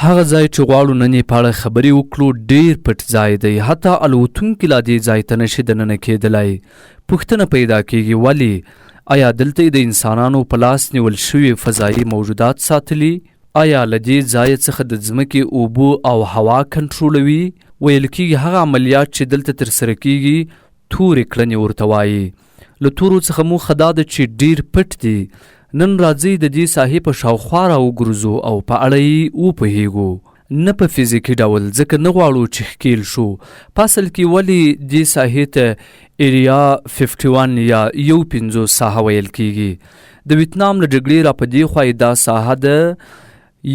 هغه ځای چې غواړو نن یې په اړه خبرې وکړو ډېر پټ ځای دی، حتی الوتونکي لا دې ځای ته نشي دننه کېدلی. پوښتنه پیدا کېږي ولې؟ آیا دلته د انسانانو په لاس نیول شوي فضایي موجودات ساتلي؟ آیا له دې ځای څخه د ځمکې اوبو او هوا کنټرولوي؟ ویل کېږي هغه عملیات چې دلته ترسره کېږي تورې کړنې ورته وایي. له تورو څخه موخه دا ده چې ډېر پټ دي. نن راځئ د دې ساحې په شاوخوا راوګرځو او په اړه یې وپوهیږو، نه په فزیکي ډول، ځکه نه غواړو چې ښکېل شو. په اصل کې ولې دې ساحې ته ایریا 51 یا 51 ساحه ویل کېږي؟ د ویتنام له جګړې را په دې خوا یې دا ساحه د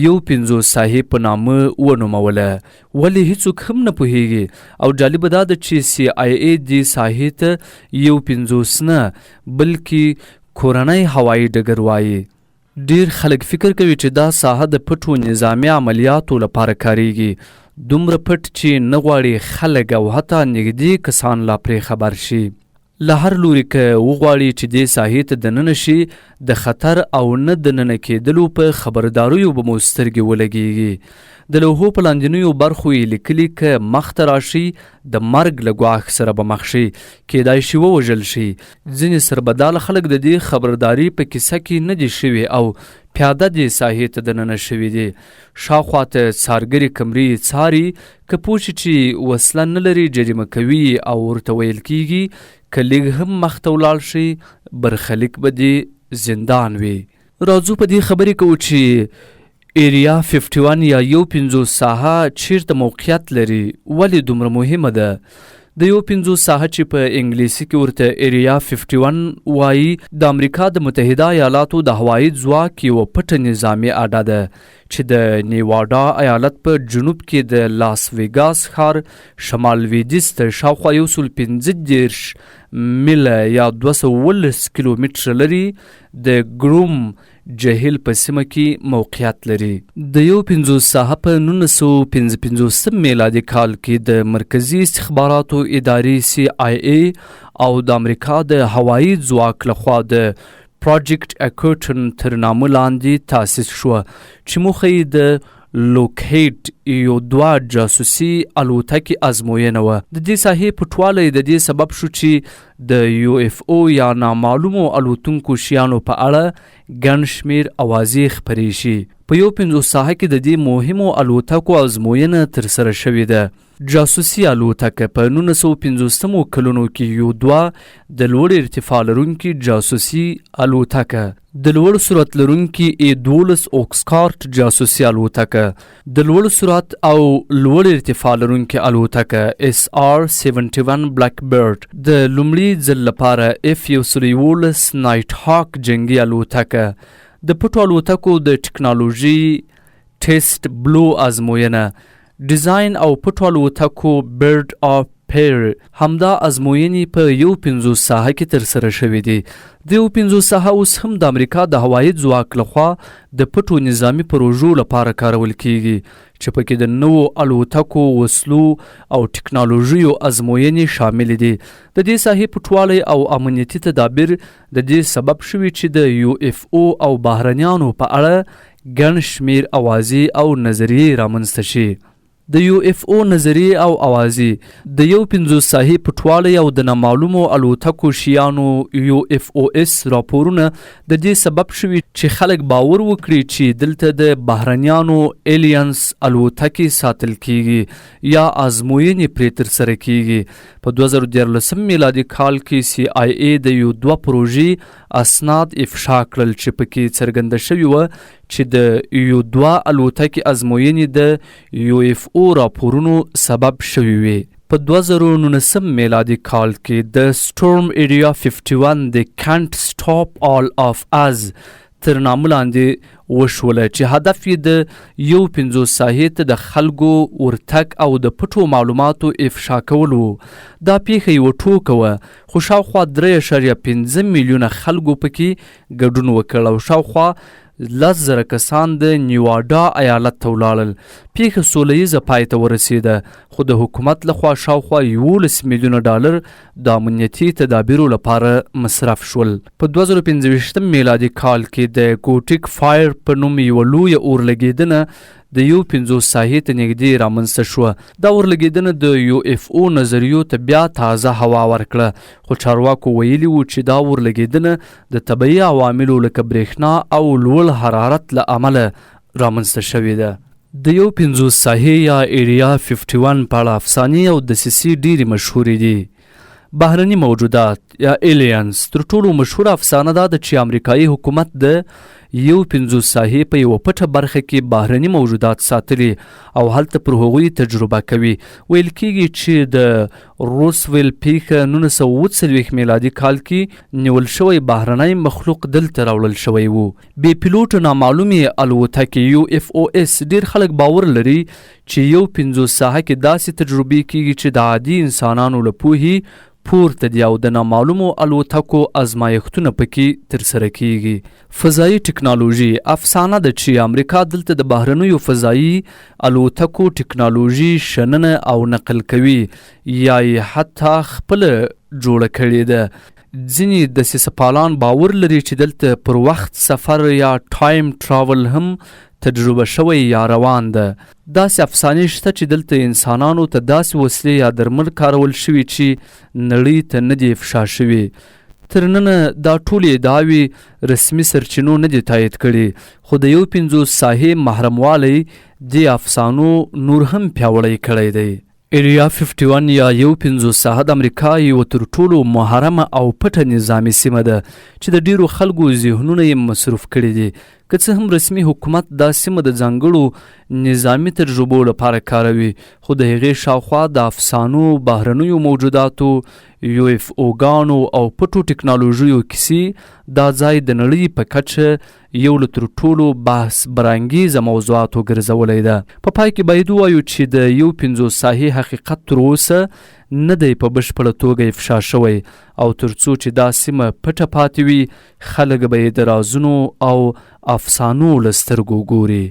51 ساحې په نامه ونوموله. ولې هیڅوک هم نه پوهیږي. او جالبه دا ده چې CIA دې ساحې ته 51 نه بلکې کورنۍ هوایي ډګر وایي. ډیر خلک فکر کوي چې دا ساحه د پټو نظامي عملیاتو لپاره کاریږي، دومره پټ چې نه غواړي خلک او حتی نږدې کسان لا پرې خبر شي. له هر لوري که وغواړي چې دې ساحې ته دننه شي، د خطر او نه دننه کېدلو په خبرداریو به مو سترګې ولګېږي. د لوحو په لاندنیو برخو یې لیکلي که مخ ته راشي د مرګ له ګواښ سره به مخ شي، کیدای شي ووژل شي. ځینې سربداله خلک د دې خبرداري په کیسه کې نه دي شوي او پیاده دې ساحې ته دننه شوي دي. شاوخوا ته څارګرې کمرې یې څاري، که پوه شي چې وسله نه لري جریمه کوي او ورته ویل کېږي که لږ هم مخ ته ولاړ شي برخلیک به دې زندان وي. راځو په دې خبرې کوو چې ایریا 51 یا 51 ساحه چیرته موقعیت لري، ولې دومره مهمه ده؟ د 51 ساحه چې په انګلیسي کې ورته ایریا 51 وایي، د امریکا د متحده ایالاتو د هوایي ځواک یوه پټه نظامي اډه ده چې د نیواډا ایالت په جنوب کې د لاس ویګاس ښار شمال لویدیځ ته شاوخوا 115 میله یا 219 کیلومتره لري د ګروم جهیل په سیمه کې موقعیت لري. د 51 ساحه په 1955 میلادي کال کې د مرکزي استخباراتو ادارې CIA او د امریکا د هوایي ځواک لخوا د پروجیکټ اکوټن تر نامه لاندې تاسیس شوه چې موخه یې د لوکهیډ یو 2 جاسوسي الوتکې ازموینه وه. د دې ساحې پټوالی د دې سبب شو چې د UFO یا نامعلومو الوتونکو شیانو په اړه ګڼ شمېر اوازې خپرې شي. په 51 ساحه کې د دې مهمو الوتکو ازموینه ترسره شوې ده. جاسوسي الوتکه په 1950 کلونو کې یو 2 د لوړ ارتفاع لرونکي جاسوسي الوتکه، د لوړ سرعت لرونکي A12 اوکسکارت جاسوسي الوتکه، د لوړ سرعت او لوړ ارتفاع لرونکي الوتکه SR-71 بلیک برډ، د لومړي ځل لپاره F-117 نایټ هاک جنگي الوتکه، د پټو الوتکو د ټکنالوژي ټیسټ بلو ازموینه، ډیزاین او پټو الوتکو برډ آف پیر. همدا ازموینې په 51 ساحه کې ترسره شوې دي. د 51 ساحه اوس هم د امریکا د هوایي ځواک لخوا د پټو نظامي پروژو لپاره کارول کېږي چې پکې د نوو الوتکو، وسلو او ټکنالوژیو ازموینې شامل دي. د دې ساحې پټوالی او امنیتي تدابیر د دې سبب شوي چې د UFO او بهرنیانو په اړه ګڼ شمېر اوازې او نظریې رامنځته شي. د UFO نظریې او اوازې د 51 ساحې پټوالی او د نامعلومو الوتکو شیانو UFOS راپورونه د دې سبب شوي چې خلک باور وکړي چې دلته د بهرنیانو ایلینز الوتکې ساتل کیږي یا ازموینې پرې ترسره کیږي. په 2013 میلادي کال کې CIA د یو 2 پروژې اسناد افشا کړل چې پکې څرګنده شوي وه چې د یو 2 الوتکې ازموینې د UFO راپورونو سبب شوي وي. په 2019 میلادي کال کې د سټورم ایریا 51 د کانټ سټاپ آل آف از تر نامه لاندې وشوله چې هدف یې د 51 ساحې ته د خلکو ورتګ او د پټو معلوماتو افشا کول و. دا پیښه یوه ټوکه وه، خو شاوخوا 3.5 میلیونه خلکو پکې ګډون وکړ او شاوخوا 10,000 کسان د نیواډا ایالت ته ولاړل. پیښه سوله ییزه پای ته ورسېده، خو د حکومت لخوا شاوخوا 11 میلیونه ډالر د امنیتي تدابیرو لپاره مصرف شول. په 2015 میلادي کال کې د ګوټیک فایر په نوم یوه لویه اورلګېدنه د یو 50 ساحې ته نږدې رامنځته شوه. دا ورلګېدنه د UFO نظریو ته بیا تازه هوا ورکړه، خو چارواکو ویلي وو چې دا ورلګېدنه د طبیعي عواملو لکه برېښنا او لوړ حرارت له امله رامنځته شوې ده. د یو 50 ساحې یا ایریا 51 په اړه افسانې او دسیسې ډېرې مشهورې دي. بهرني موجودات یا ایلیانز تر ټولو مشهوره افسانه دا ده چې امریکایي حکومت د یو 50 ساحې په یوه پټه برخه کې بهرني موجودات ساتلي او هلته پر هغوی تجربه کوي. ویل کیږي چې د روسویل پیښه 1940 میلادي کال کې نیول شوی بهرنی مخلوق دلته راوړل شوی وو. بې پیلوټ نامعلومې الوتکې UFOS ډېر خلک باور لري چې یو 50 ساحه کې داسې تجربې کیږي چې د عادي انسانانو له پوهې پورته دي او د نامعلومو الوتکو ازمایښتونه پکې ترسره کیږي. فضایي ټکنالوژي افسانه ده چې امریکا دلته د بهرنیو فضایي الوتکو ټکنالوژي شننه او نقل کوي یا یې حتی خپله جوړه کړې ده. ځینې دسیسه پالان باور لري چې دلته پر وخت سفر یا ټایم ټراول هم تجربه شوی یا روان ده. داسې افسانې شته چې دلته انسانانو ته داسې وسلې یا درمل کارول شوي چې نړۍ ته نه دي افشا شوي. تر ننه دا ټولې ادعاوې رسمي سرچینو نه دي تایید کړي، خو د یو 50 ساحې محرموالی دې افسانو نور هم پیاوړی کړی دی. ایریا 51 یا یو 50 ساحه د امریکا یو تر ټولو محرمه او پټه نظامي سیمه ده چې د ډیرو خلکو ذهنونه یې مصروف کړي دي. که څه هم رسمي حکومت دا سیمه د ځانګړو نظامي تجربو لپاره کاروي، خو د هغې شاوخوا د افسانو، بهرنیو موجوداتو، UFO ګانو او پټو ټکنالوژیو کیسې دا ځای د نړۍ په کچه یو له تر ټولو بحث برانګیزه موضوعاتو ګرځولی ده. په پای کې باید ووایو چې د یو 50 ساحې حقیقت تر اوسه نه دی په بشپړه توګه افشا شوی او تر څو چې دا سیمه پټه پاتې وي خلک به یې د رازونو او افسانو له سترګو ګوري.